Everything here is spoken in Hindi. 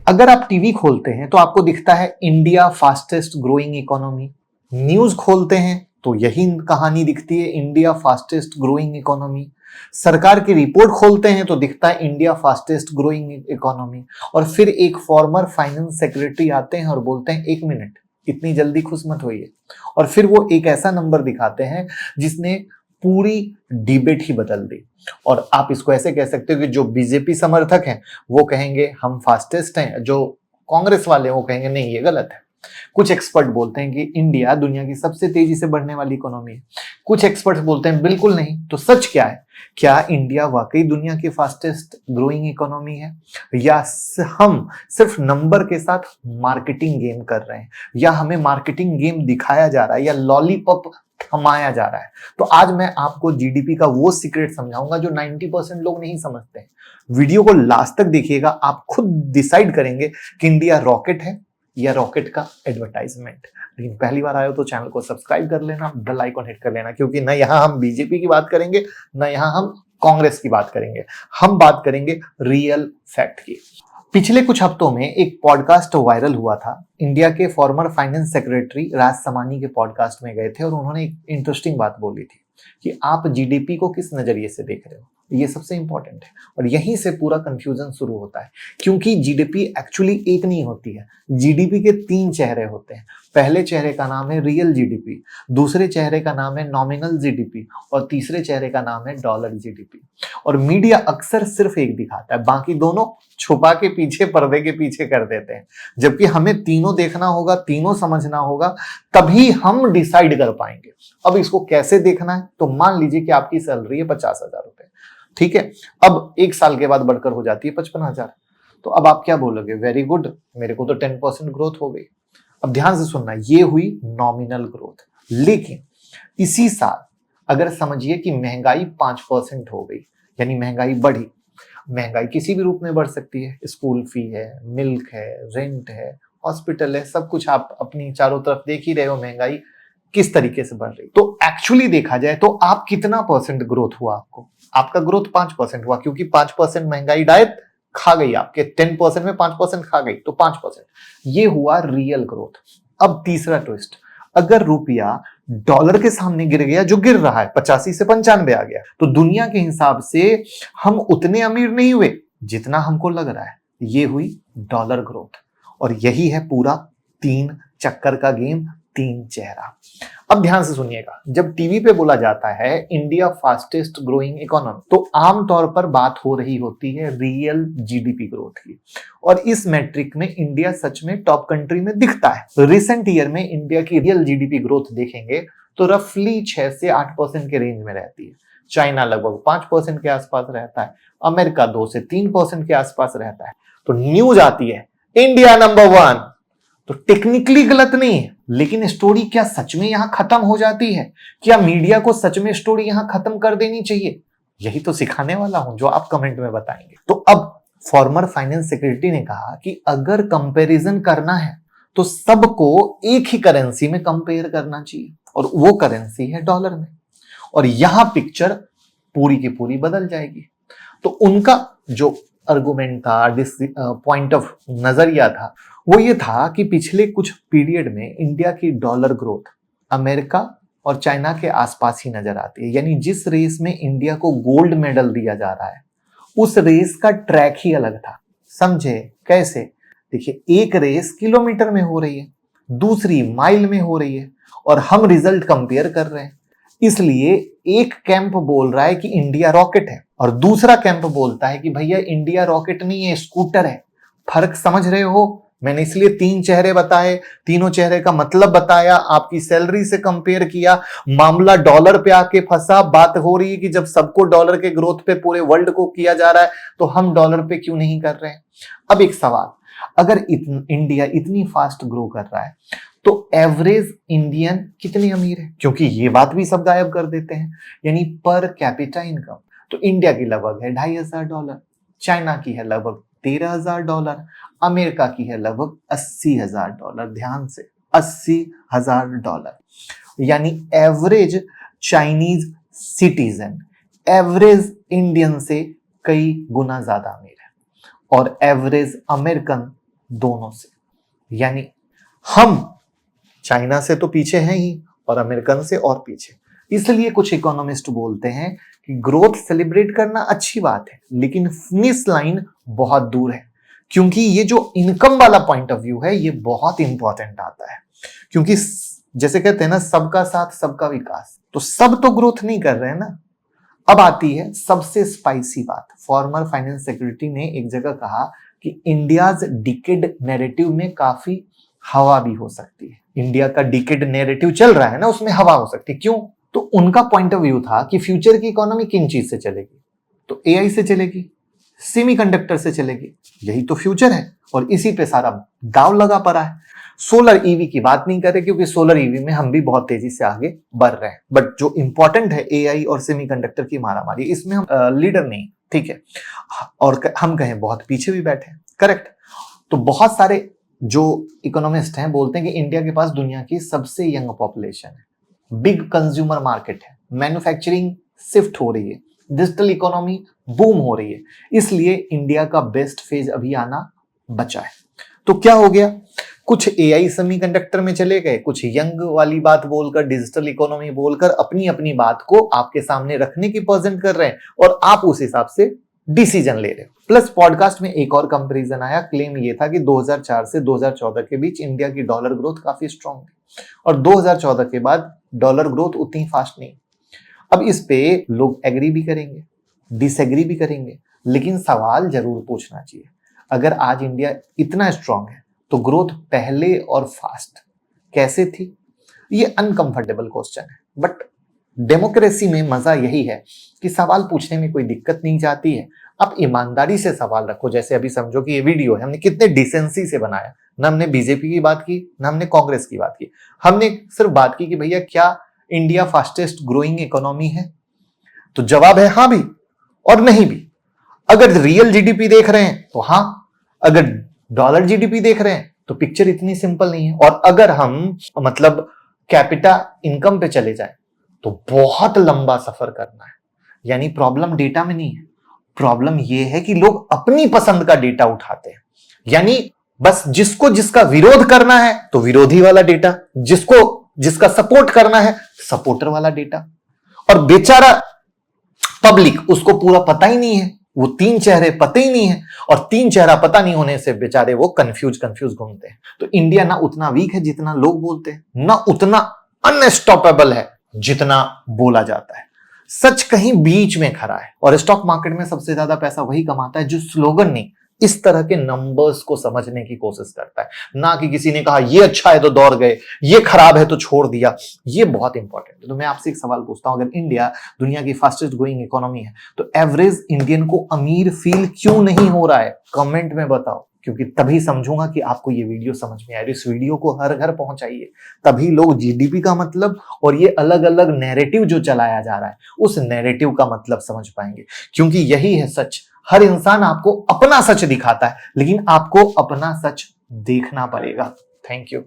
अगर आप टीवी खोलते हैं तो आपको दिखता है India fastest growing economy. News खोलते हैं तो यही कहानी दिखती है, इंडिया फास्टेस्ट ग्रोइंग इकोनॉमी। सरकार की रिपोर्ट खोलते हैं तो दिखता है इंडिया फास्टेस्ट ग्रोइंग इकोनॉमी। और फिर एक फॉर्मर फाइनेंस सेक्रेटरी आते हैं और बोलते हैं 1 मिनट, इतनी जल्दी खुश मत होइए। और फिर वो एक ऐसा नंबर दिखाते हैं जिसने पूरी डिबेट ही बदल दी। और आप इसको ऐसे कह सकते हो कि जो बीजेपी समर्थक हैं वो कहेंगे हम फास्टेस्ट हैं, जो कांग्रेस वाले हैं वो कहेंगे नहीं ये गलत है। कुछ एक्सपर्ट बोलते हैं कि इंडिया दुनिया की सबसे तेजी से बढ़ने वाली इकोनॉमी है, कुछ एक्सपर्ट्स बोलते हैं बिल्कुल नहीं। तो सच क्या है? क्या इंडिया वाकई दुनिया की फास्टेस्ट ग्रोइंग इकोनॉमी है, या हम सिर्फ नंबर के साथ मार्केटिंग गेम कर रहे हैं, या हमें मार्केटिंग गेम दिखाया जा रहा है, या लॉलीपॉप थमाया जा रहा है? तो आज मैं आपको जीडीपी का वो सीक्रेट समझाऊंगा जो 90% लोग नहीं समझते हैं। वीडियो को लास्ट तक देखिएगा, आप खुद डिसाइड करेंगे कि इंडिया रॉकेट है या रॉकेट का एडवर्टाइजमेंट। लेकिन पहली बार आए हो तो चैनल को सब्सक्राइब कर लेना, बेल आइकॉन हिट कर लेना, क्योंकि ना यहां हम बीजेपी की बात करेंगे ना यहां हम कांग्रेस की बात करेंगे, हम बात करेंगे रियल फैक्ट की। पिछले कुछ हफ्तों में एक पॉडकास्ट वायरल हुआ था। इंडिया के फॉर्मर फाइनेंस सेक्रेटरी राज समानी के पॉडकास्ट में गए थे और उन्होंने एक इंटरेस्टिंग बात बोली थी कि आप जीडीपी को किस नजरिए से देख रहे हो। ये सबसे इंपॉर्टेंट है और यहीं से पूरा कंफ्यूजन शुरू होता है, क्योंकि जीडीपी एक्चुअली एक नहीं होती है। जीडीपी के 3 चेहरे होते हैं। पहले चेहरे का नाम है रियल जीडीपी, दूसरे चेहरे का नाम है नॉमिनल जीडीपी और तीसरे चेहरे का नाम है डॉलर जीडीपी। और मीडिया अक्सर सिर्फ एक दिखाता है, बाकी दोनों छुपा के पीछे, पर्दे के पीछे कर देते हैं। जबकि हमें तीनों देखना होगा, तीनों समझना होगा, तभी हम डिसाइड कर पाएंगे। अब इसको कैसे देखना है? तो मान लीजिए कि आपकी सैलरी है 50,000 रुपए, ठीक है। अब 1 साल के बाद बढ़कर हो जाती है 55,000। तो अब आप क्या बोलोगे? वेरी गुड, मेरे को तो 10% ग्रोथ हो गई। अब ध्यान से सुनना, ये हुई नॉमिनल ग्रोथ। लेकिन इसी साल अगर समझिए कि महंगाई 5% हो गई, यानी महंगाई बढ़ी। महंगाई किसी भी रूप में बढ़ सकती है, स्कूल फी है, मिल्क है, रेंट है, हॉस्पिटल है, सब कुछ आप अपनी चारों तरफ देख ही रहे हो महंगाई किस तरीके से बढ़ रही। तो एक्चुअली देखा जाए तो आप कितना परसेंट ग्रोथ हुआ? आपका ग्रोथ 5% हुआ, क्योंकि 5% महंगाई डायरेक्ट खा गई आपके। 10% में 5% खा गई तो 5%, ये हुआ रियल ग्रोथ। अब तीसरा ट्विस्ट, अगर रुपया डॉलर के सामने गिर गया, जो गिर रहा है 85 से 95 आ गया, तो दुनिया के हिसाब से हम उतने अमीर नहीं हुए जितना हमको लग रहा है। ये हुई डॉलर ग्रोथ। और यही है पूरा 3 चक्कर का गेम, 3 चेहरा। अब ध्यान से सुनिएगा, जब टीवी पे बोला जाता है इंडिया फास्टेस्ट ग्रोइंग इकोनॉमी, तो आमतौर पर बात हो रही होती है रियल जीडीपी ग्रोथ की। और इस मैट्रिक में इंडिया सच में टॉप कंट्री में दिखता है। रिसेंट ईयर में इंडिया की रियल जीडीपी ग्रोथ देखेंगे तो रफली 6 से 8% के रेंज में रहती है। चाइना लगभग 5% के आसपास रहता है, अमेरिका 2 से 3% के आसपास रहता है। तो न्यूज आती है इंडिया नंबर 1, तो टेक्निकली गलत नहीं है, लेकिन स्टोरी क्या सच में यहां खत्म हो जाती है? क्या मीडिया को सच में स्टोरी यहां खत्म कर देनी चाहिए? यही तो सिखाने वाला हूं, जो आप कमेंट में बताएंगे। तो अब फॉर्मर फाइनेंस सेक्रेटरी ने कहा कि अगर कंपैरिजन करना है तो सबको एक ही करेंसी में कंपेयर करना चाहिए, और वो करेंसी है डॉलर में। और यहां पिक्चर पूरी की पूरी बदल जाएगी। तो उनका जो आर्गुमेंट था, पॉइंट ऑफ नजरिया था, वो ये था कि पिछले कुछ पीरियड में इंडिया की डॉलर ग्रोथ अमेरिका और चाइना के आसपास ही नजर आती है। यानी जिस रेस में इंडिया को गोल्ड मेडल दिया जा रहा है, उस रेस का ट्रैक ही अलग था। समझे कैसे? देखिए, एक रेस किलोमीटर में हो रही है, दूसरी माइल में हो रही है, और हम रिजल्ट कंपेयर कर रहे हैं। इसलिए एक कैंप बोल रहा है कि इंडिया रॉकेट है और दूसरा कैंप बोलता है कि भैया इंडिया रॉकेट नहीं है, स्कूटर है। फर्क समझ रहे हो? मैंने इसलिए 3 चेहरे बताए, तीनों चेहरे का मतलब बताया, आपकी सैलरी से कंपेयर किया, मामला डॉलर पे आके फंसा। बात हो रही है कि जब सबको डॉलर के ग्रोथ पे पूरे वर्ल्ड को किया जा रहा है तो हम डॉलर पे क्यों नहीं कर रहे हैं? अब एक सवाल, अगर इंडिया इतनी फास्ट ग्रो कर रहा है तो एवरेज इंडियन कितने अमीर है? क्योंकि ये बात भी सब गायब कर देते हैं। यानी पर कैपिटा इनकम तो इंडिया की लगभग है $2,500, चाइना की है लगभग $13,000, अमेरिका की है लगभग $80,000। ध्यान से, $80,000। यानी average Chinese citizen average Indian से कई गुना ज्यादा अमीर है, और एवरेज अमेरिकन दोनों से। यानी हम चाइना से तो पीछे हैं ही और अमेरिकन से और पीछे। इसलिए कुछ इकोनॉमिस्ट बोलते हैं कि ग्रोथ सेलिब्रेट करना अच्छी बात है, लेकिन फिनिश लाइन बहुत दूर है। क्योंकि ये जो इनकम वाला पॉइंट ऑफ व्यू है, ये बहुत इंपॉर्टेंट आता है। क्योंकि जैसे कहते हैं ना, सबका साथ सबका विकास, तो सब तो ग्रोथ नहीं कर रहे हैं ना। अब आती है सबसे स्पाइसी बात। फॉर्मर फाइनेंस सेक्रेटरी ने एक जगह कहा कि इंडियाज डिकेड नैरेटिव में काफी हवा भी हो सकती है। इंडिया का डिकेड नैरेटिव चल रहा है ना, उसमें हवा हो सकती है। क्यों? तो उनका पॉइंट ऑफ व्यू था कि फ्यूचर की इकोनॉमी किन चीज से चलेगी? तो एआई से चलेगी, सेमीकंडक्टर से चलेगी। यही तो फ्यूचर है और इसी पे सारा दाव लगा पड़ा है। सोलर ईवी की बात नहीं कर रहे, क्योंकि सोलर ईवी में हम भी बहुत तेजी से आगे बढ़ रहे हैं। बट जो इंपॉर्टेंट है एआई और सेमीकंडक्टर की मारामारी, इसमें हम लीडर नहीं, ठीक है, और हम कहें बहुत पीछे भी बैठे हैं, करेक्ट। तो बहुत सारे जो इकोनॉमिस्ट हैं बोलते हैं कि इंडिया के पास दुनिया की सबसे यंग पॉपुलेशन है, बिग कंज्यूमर मार्केट है, मैन्युफैक्चरिंग शिफ्ट हो रही है, डिजिटल इकोनॉमी बूम हो रही है, इसलिए इंडिया का बेस्ट फेज अभी आना बचा है। तो क्या हो गया? कुछ एआई सेमीकंडक्टर में चले गए, कुछ यंग वाली बात बोलकर, डिजिटल इकोनॉमी बोलकर अपनी अपनी बात को आपके सामने रखने की प्रेजेंट कर रहे हैं और आप उस हिसाब से डिसीजन ले रहे हो। प्लस पॉडकास्ट में एक और कंपैरिजन आया। क्लेम ये था कि 2004 से 2014 के बीच इंडिया की डॉलर ग्रोथ काफी स्ट्रांग थी और 2014 के बाद डॉलर ग्रोथ उतनी फास्ट नहीं। अब इस पे लोग एग्री भी करेंगे, डिसएग्री भी करेंगे, लेकिन सवाल जरूर पूछना चाहिए। अगर आज इंडिया इतना स्ट्रांग है तो ग्रोथ पहले और फास्ट कैसे थी? ये अनकंफर्टेबल क्वेश्चन है, बट डेमोक्रेसी में मजा यही है कि सवाल पूछने में कोई दिक्कत नहीं जाती है। आप ईमानदारी से सवाल रखो। जैसे अभी समझो कि ये वीडियो है, हमने कितने डिसेंसी से बनाया, ना हमने बीजेपी की बात की, ना हमने कांग्रेस की बात की। हमने सिर्फ बात की कि भैया क्या इंडिया फास्टेस्ट ग्रोइंग इकोनॉमी है? तो जवाब है हाँ भी और नहीं भी। अगर रियल जीडीपी देख रहे हैं तो हाँ, अगर डॉलर जीडीपी देख रहे हैं तो पिक्चर इतनी सिंपल नहीं है। और अगर हम मतलब कैपिटा इनकम पे चले जाए तो बहुत लंबा सफर करना है। यानी प्रॉब्लम डेटा में नहीं है, प्रॉब्लम यह है कि लोग अपनी पसंद का डेटा उठाते हैं। यानी बस जिसको जिसका विरोध करना है तो विरोधी वाला डेटा, जिसको जिसका सपोर्ट करना है सपोर्टर वाला डेटा। और बेचारा पब्लिक, उसको पूरा पता ही नहीं है, वो तीन चेहरे पता ही नहीं है, और तीन चेहरा पता नहीं होने से बेचारे वो कंफ्यूज घूमते हैं। तो इंडिया ना उतना वीक है जितना लोग बोलते हैं, ना उतना अनस्टॉपेबल है जितना बोला जाता है। सच कहीं बीच में खड़ा है। और स्टॉक मार्केट में सबसे ज्यादा पैसा वही कमाता है जो स्लोगन नहीं, इस तरह के नंबर्स को समझने की कोशिश करता है। ना कि किसी ने कहा ये अच्छा है तो दौड़ गए, ये खराब है तो छोड़ दिया। ये बहुत इंपॉर्टेंट है। तो मैं आपसे एक सवाल पूछता हूं, अगर इंडिया दुनिया की फास्टेस्ट ग्रोइंग इकोनॉमी है तो एवरेज इंडियन को अमीर फील क्यों नहीं हो रहा है? कमेंट में बताओ, क्योंकि तभी समझूंगा कि आपको ये वीडियो समझ में आए। इस वीडियो को हर घर पहुंचाइए, तभी लोग जीडीपी का मतलब और ये अलग अलग नैरेटिव जो चलाया जा रहा है उस नैरेटिव का मतलब समझ पाएंगे। क्योंकि यही है सच। हर इंसान आपको अपना सच दिखाता है, लेकिन आपको अपना सच देखना पड़ेगा। Thank you.